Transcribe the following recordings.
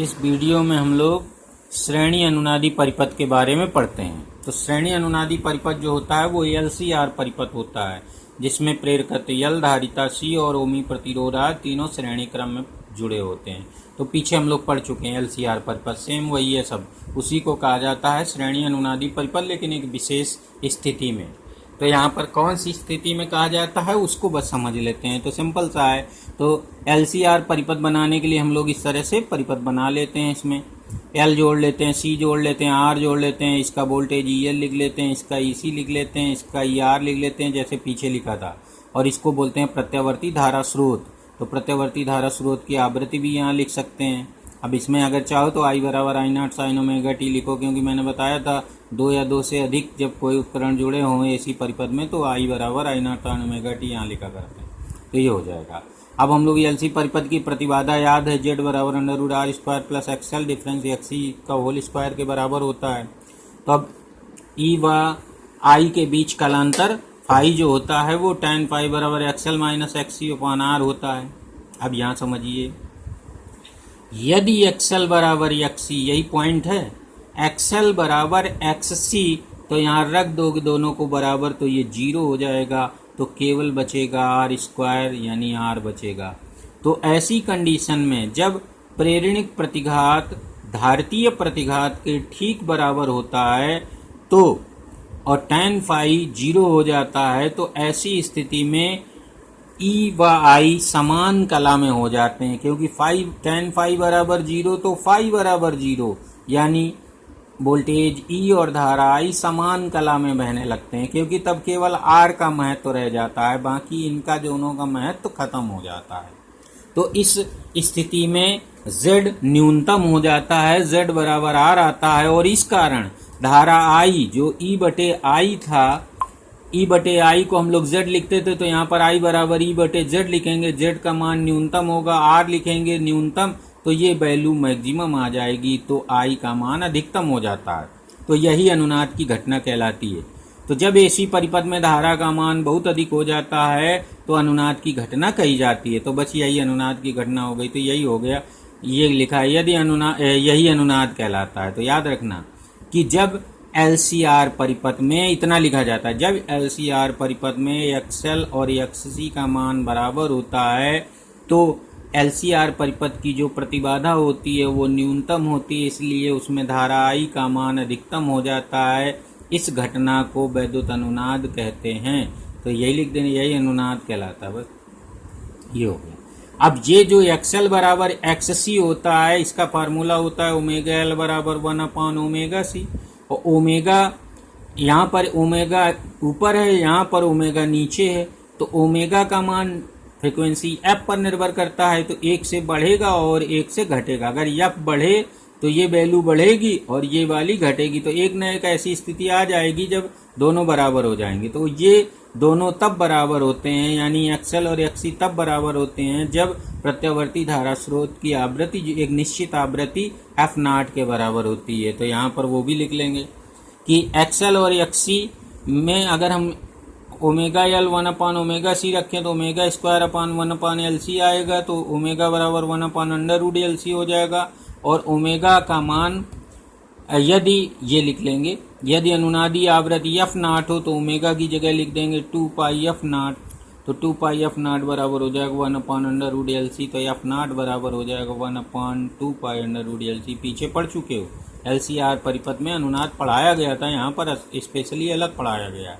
इस वीडियो में हम लोग श्रेणी अनुनादी परिपथ के बारे में पढ़ते हैं। तो श्रेणी अनुनादी परिपथ जो होता है वो LCR परिपथ होता है, जिसमें प्रेरकत्व L, धारिता C और ओमी प्रतिरोध R तीनों श्रेणी क्रम में जुड़े होते हैं। तो पीछे हम लोग पढ़ चुके हैं LCR परिपथ, सेम वही है सब, उसी को कहा जाता है श्रेणी अनुनादी परिपथ, लेकिन एक विशेष स्थिति में। तो यहाँ पर कौन सी स्थिति में कहा जाता है उसको बस समझ लेते हैं। तो सिंपल सा है। तो LCR परिपथ बनाने के लिए हम लोग इस तरह से परिपथ बना लेते हैं। इसमें L जोड़ लेते हैं, C जोड़ लेते हैं, R जोड़ लेते हैं, इसका वोल्टेज EL लिख लेते हैं, इसका EC लिख लेते हैं, इसका ER लिख लेते हैं जैसे पीछे लिखा था, और इसको बोलते हैं प्रत्यावर्ती धारा स्रोत। तो प्रत्यावर्ती धारा स्रोत की आवृत्ति भी यहाँ लिख सकते हैं। अब इसमें अगर चाहो तो I बराबर I0 sin ओमेगा t लिखो, क्योंकि मैंने बताया था 2 या 2 से अधिक जब कोई उपकरण जुड़े हों ऐसी परिपथ में तो I बराबर I0 sin ओमेगा t यहाँ लिखा करते हैं। तो ये हो जाएगा। अब हम लोग LC परिपथ की प्रतिबाधा याद है, Z बराबर under R square plus XL difference XC का होल स्क्वायर के बराबर होता है। तो अब E व I के बीच कालांतर फाई जो होता है वो tan फाई बराबर XL minus XC upon R होता है। अब यहाँ समझिए, यदि XL बराबर XC, यही पॉइंट है, XL बराबर XC, तो यहाँ रख दोगे दोनों को बराबर तो ये 0 हो जाएगा, तो केवल बचेगा R स्क्वायर यानी R बचेगा। तो ऐसी कंडीशन में जब प्रेरणिक प्रतिघात धारितीय प्रतिघात के ठीक बराबर होता है तो और tan फाई 0 हो जाता है, तो ऐसी स्थिति में E व I समान कला में हो जाते हैं, क्योंकि tan फाई बराबर 0 तो फाई बराबर 0, यानी वोल्टेज E और धारा I समान कला में बहने लगते हैं, क्योंकि तब केवल R का महत्व रह जाता है, बाकी इनका दोनों का महत्व खत्म हो जाता है। तो इस स्थिति में Z न्यूनतम हो जाता है, Z बराबर R आता है, और इस कारण धारा I जो E बटे I था, E बटे I को हम लोग Z लिखते थे, तो यहाँ पर I बराबर E बटे Z लिखेंगे, Z का मान न्यूनतम होगा, R लिखेंगे न्यूनतम, तो ये वैल्यू मैक्सिमम आ जाएगी, तो I का मान अधिकतम हो जाता है। तो यही अनुनाद की घटना कहलाती है। तो जब AC परिपथ में धारा का मान बहुत अधिक हो जाता है तो अनुनाद की घटना कही जाती है। तो बस यही अनुनाद की घटना हो गई। तो यही हो गया, ये लिखा है यही अनुनाद कहलाता है। तो याद रखना कि जब LCR परिपथ में इतना लिखा जाता है, जब LCR परिपथ में XL और XC का मान बराबर होता है तो LCR परिपथ की जो प्रतिबाधा होती है वो न्यूनतम होती है, इसलिए उसमें धारा I का मान अधिकतम हो जाता है। इस घटना को वैद्युत अनुनाद कहते हैं। तो यही लिख देने, यही अनुनाद कहलाता है। बस ये हो गया। अब ये जो XL बराबर XC होता है, इसका फार्मूला होता है ओमेगा L बराबर 1 ओमेगा C, और ओमेगा यहाँ पर ओमेगा ऊपर है, यहाँ पर ओमेगा नीचे है। तो ओमेगा का मान फ्रीक्वेंसी F पर निर्भर करता है, तो 1 से बढ़ेगा और 1 से घटेगा। अगर F बढ़े तो ये वैल्यू बढ़ेगी और ये वाली घटेगी। तो एक न एक ऐसी स्थिति आ जाएगी जब दोनों बराबर हो जाएंगे। तो ये दोनों तब बराबर होते हैं, यानी XL और XC तब बराबर होते हैं जब प्रत्यावर्ती धारा स्रोत की आवृत्ति एक निश्चित आवृत्ति F0 के बराबर होती है। तो यहाँ पर वो भी लिख लेंगे कि XL और XC में अगर हम ओमेगा L 1 ओमेगा C रखें तो ओमेगा स्क्वायर अपान 1 LC आएगा, तो ओमेगा बराबर 1 अंडर रूट LC हो जाएगा। और ओमेगा का मान यदि ये लिख लेंगे, यदि अनुनादी आवृत्ति F0 हो तो ओमेगा की जगह लिख देंगे 2 पाई F0, तो 2 पाई F0 बराबर हो जाएगा 1 अंडर रूट LC। तो F0 बराबर हो जाएगा 1/2 पाई अंडर रूट LC। पीछे पढ़ चुके हो, LCR परिपथ में अनुनाद पढ़ाया गया था, यहाँ पर स्पेशली अलग पढ़ाया गया है।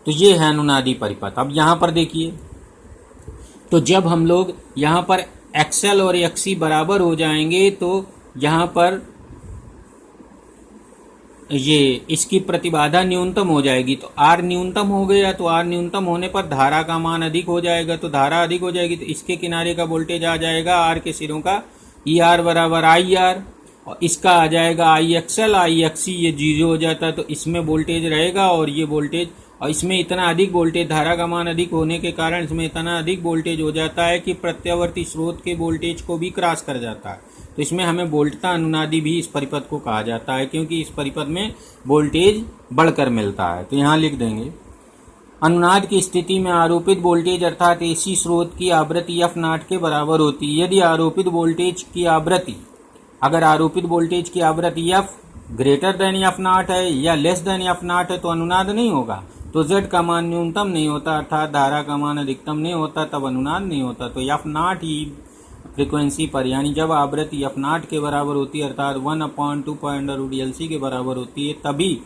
तो ये है अनुनादी परिपथ। अब यहाँ पर देखिए, तो जब हम लोग यहाँ पर XL और XC बराबर हो जाएंगे तो यहाँ पर ये इसकी प्रतिबाधा न्यूनतम हो जाएगी। तो R न्यूनतम हो गया, तो R न्यूनतम होने पर धारा का मान अधिक हो जाएगा। तो धारा अधिक हो जाएगी तो इसके किनारे का वोल्टेज आ जाएगा R के सिरों का ER बराबर IR, और इसका आ जाएगा IXL IXC, ये 0 हो जाता है। तो इसमें वोल्टेज रहेगा और ये वोल्टेज, और इसमें इतना अधिक वोल्टेज, धारा का मान अधिक होने के कारण इसमें इतना अधिक वोल्टेज हो जाता है कि प्रत्यावर्ती स्रोत के वोल्टेज को भी क्रॉस कर जाता है। तो इसमें हमें वोल्टता अनुनादी भी इस परिपथ को कहा जाता है, क्योंकि इस परिपथ में वोल्टेज बढ़कर मिलता है। तो यहाँ लिख देंगे, अनुनाद की स्थिति में आरोपित वोल्टेज अर्थात AC स्रोत की आवृत्ति F0 के बराबर होती है। यदि आरोपित वोल्टेज की आवृत्ति अगर आरोपित वोल्टेज की आवृत्ति F greater than F not है या लेस देन एफ नॉट है तो अनुनाद नहीं होगा। तो जेड का मान न्यूनतम नहीं होता अर्थात धारा का मान अधिकतम नहीं होता, तब अनुनाद नहीं होता। तो एफ नॉट ही फ्रीक्वेंसी पर यानी जब आवृत्ति एफ नॉट के बराबर होती है अर्थात 1/2π√LC के बराबर होती है तभी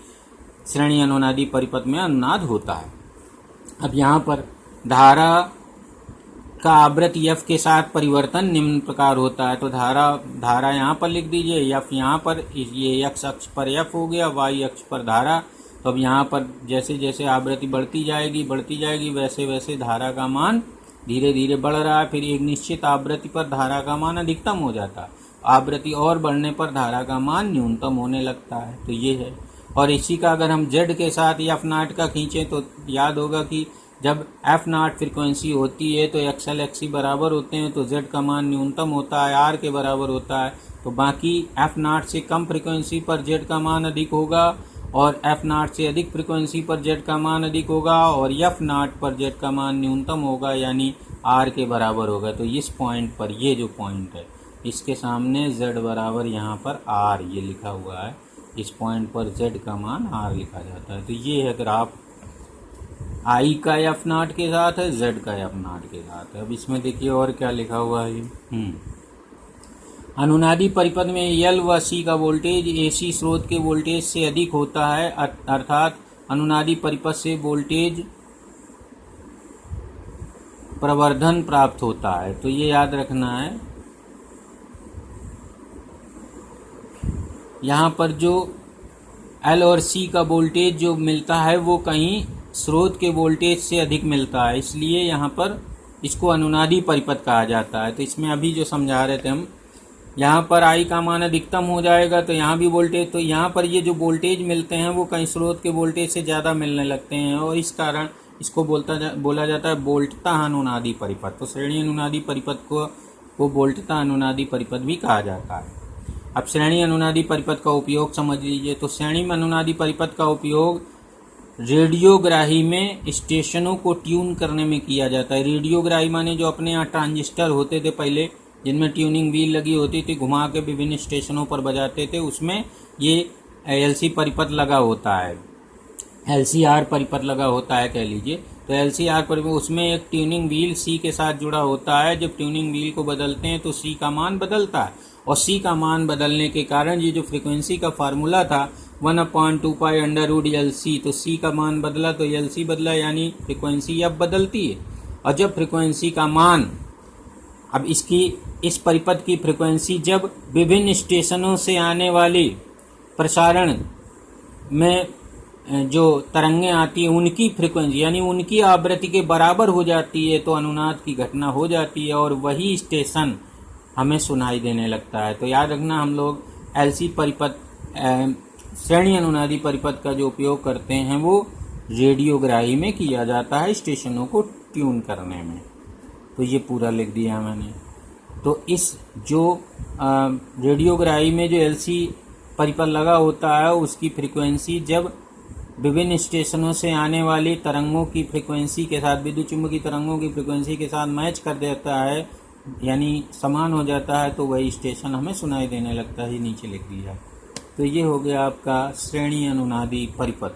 श्रेणी अनुनादी परिपथ में अनुनाद होता है। अब यहाँ पर धारा का आवृत्ति एफ के साथ परिवर्तन निम्न प्रकार होता है। तो धारा यहाँ पर लिख दीजिए, एफ यहाँ पर, ये एक्स अक्ष पर एफ हो गया, वाई अक्ष पर धारा। तो अब यहाँ पर जैसे जैसे आवृत्ति बढ़ती जाएगी वैसे वैसे धारा का मान धीरे धीरे बढ़ रहा है। फिर एक निश्चित आवृत्ति पर धारा का मान अधिकतम हो जाता है, आवृत्ति और बढ़ने पर धारा का मान न्यूनतम होने लगता है। तो ये है। और इसी का अगर हम जेड के साथ एफ नॉट का खींचें तो याद होगा कि जब एफ नॉट फ्रिक्वेंसी होती है तो एक्सएल एक्सी बराबर होते हैं, तो जेड का मान न्यूनतम होता है, आर के बराबर होता है। तो बाकी एफ नॉट से कम फ्रिक्वेंसी पर जेड का मान अधिक होगा और एफ नॉट से अधिक फ्रिक्वेंसी पर जेड का मान अधिक होगा और एफ नॉट पर जेड का मान न्यूनतम होगा यानी आर के बराबर होगा। तो इस पॉइंट पर, ये जो पॉइंट है इसके सामने जेड बराबर यहाँ पर आर ये लिखा हुआ है, इस पॉइंट पर जेड का मान आर लिखा जाता है। तो ये है ग्राफ आई का एफ नॉट के साथ है, जेड का एफ नॉट के साथ है। अब इसमें देखिए और क्या लिखा हुआ है। अनुनादी परिपथ में एल व सी का वोल्टेज एसी स्रोत के वोल्टेज से अधिक होता है अर्थात अनुनादी परिपथ से वोल्टेज प्रवर्धन प्राप्त होता है। तो ये याद रखना है। यहाँ पर जो एल और सी का वोल्टेज जो मिलता है वो कहीं स्रोत के वोल्टेज से अधिक मिलता है, इसलिए यहाँ पर इसको अनुनादी परिपथ कहा जाता है। तो इसमें अभी जो समझा रहे थे हम, यहाँ पर आई का मान अधिकतम हो जाएगा तो यहाँ भी वोल्टेज, तो यहाँ पर ये जो वोल्टेज मिलते हैं वो कहीं स्रोत के वोल्टेज से ज़्यादा मिलने लगते हैं और इस कारण इसको बोला जाता है वोल्टता अनुनादी परिपथ। तो श्रेणी अनुनादी परिपथ को वोल्टता अनुनादी परिपथ भी कहा जाता है। अब श्रेणी अनुनादी परिपथ का उपयोग समझ लीजिए। तो श्रेणी अनुनादी परिपथ का उपयोग रेडियोग्राही में स्टेशनों को ट्यून करने में किया जाता है। रेडियोग्राही माने जो अपने यहाँ ट्रांजिस्टर होते थे पहले, जिनमें ट्यूनिंग व्हील लगी होती थी, घुमा के विभिन्न स्टेशनों पर बजाते थे, उसमें ये एलसी परिपथ लगा होता है, एलसीआर परिपथ लगा होता है कह लीजिए। तो एलसीआर परिपथ, उसमें एक ट्यूनिंग व्हील सी के साथ जुड़ा होता है। जब ट्यूनिंग व्हील को बदलते हैं तो सी का मान बदलता है और सी का मान बदलने के कारण ये जो फ्रीक्वेंसी का फार्मूला था 1/2π√LC, तो सी का मान बदला तो एलसी बदला यानी फ्रीक्वेंसी अब बदलती है। और जब फ्रीक्वेंसी का मान, अब इस परिपथ की फ्रीक्वेंसी जब विभिन्न स्टेशनों से आने वाली प्रसारण में जो तरंगें आती हैं उनकी फ्रीक्वेंसी यानी उनकी आवृत्ति के बराबर हो जाती है तो अनुनाद की घटना हो जाती है और वही स्टेशन हमें सुनाई देने लगता है। तो याद रखना, हम लोग एलसी परिपथ श्रेणी अनुनादी परिपथ का जो उपयोग करते हैं वो रेडियोग्राही में किया जाता है स्टेशनों को ट्यून करने में। तो ये पूरा लिख दिया मैंने। तो इस जो रेडियोग्राही में जो एलसी परिपथ लगा होता है उसकी फ्रीक्वेंसी जब विभिन्न स्टेशनों से आने वाली तरंगों की फ्रीक्वेंसी के साथ, विद्युत चुम्बकीय तरंगों की फ्रीक्वेंसी के साथ मैच कर देता है यानी समान हो जाता है तो वही स्टेशन हमें सुनाई देने लगता है। नीचे लिख दिया। तो ये हो गया आपका श्रेणी अनुनादी परिपथ।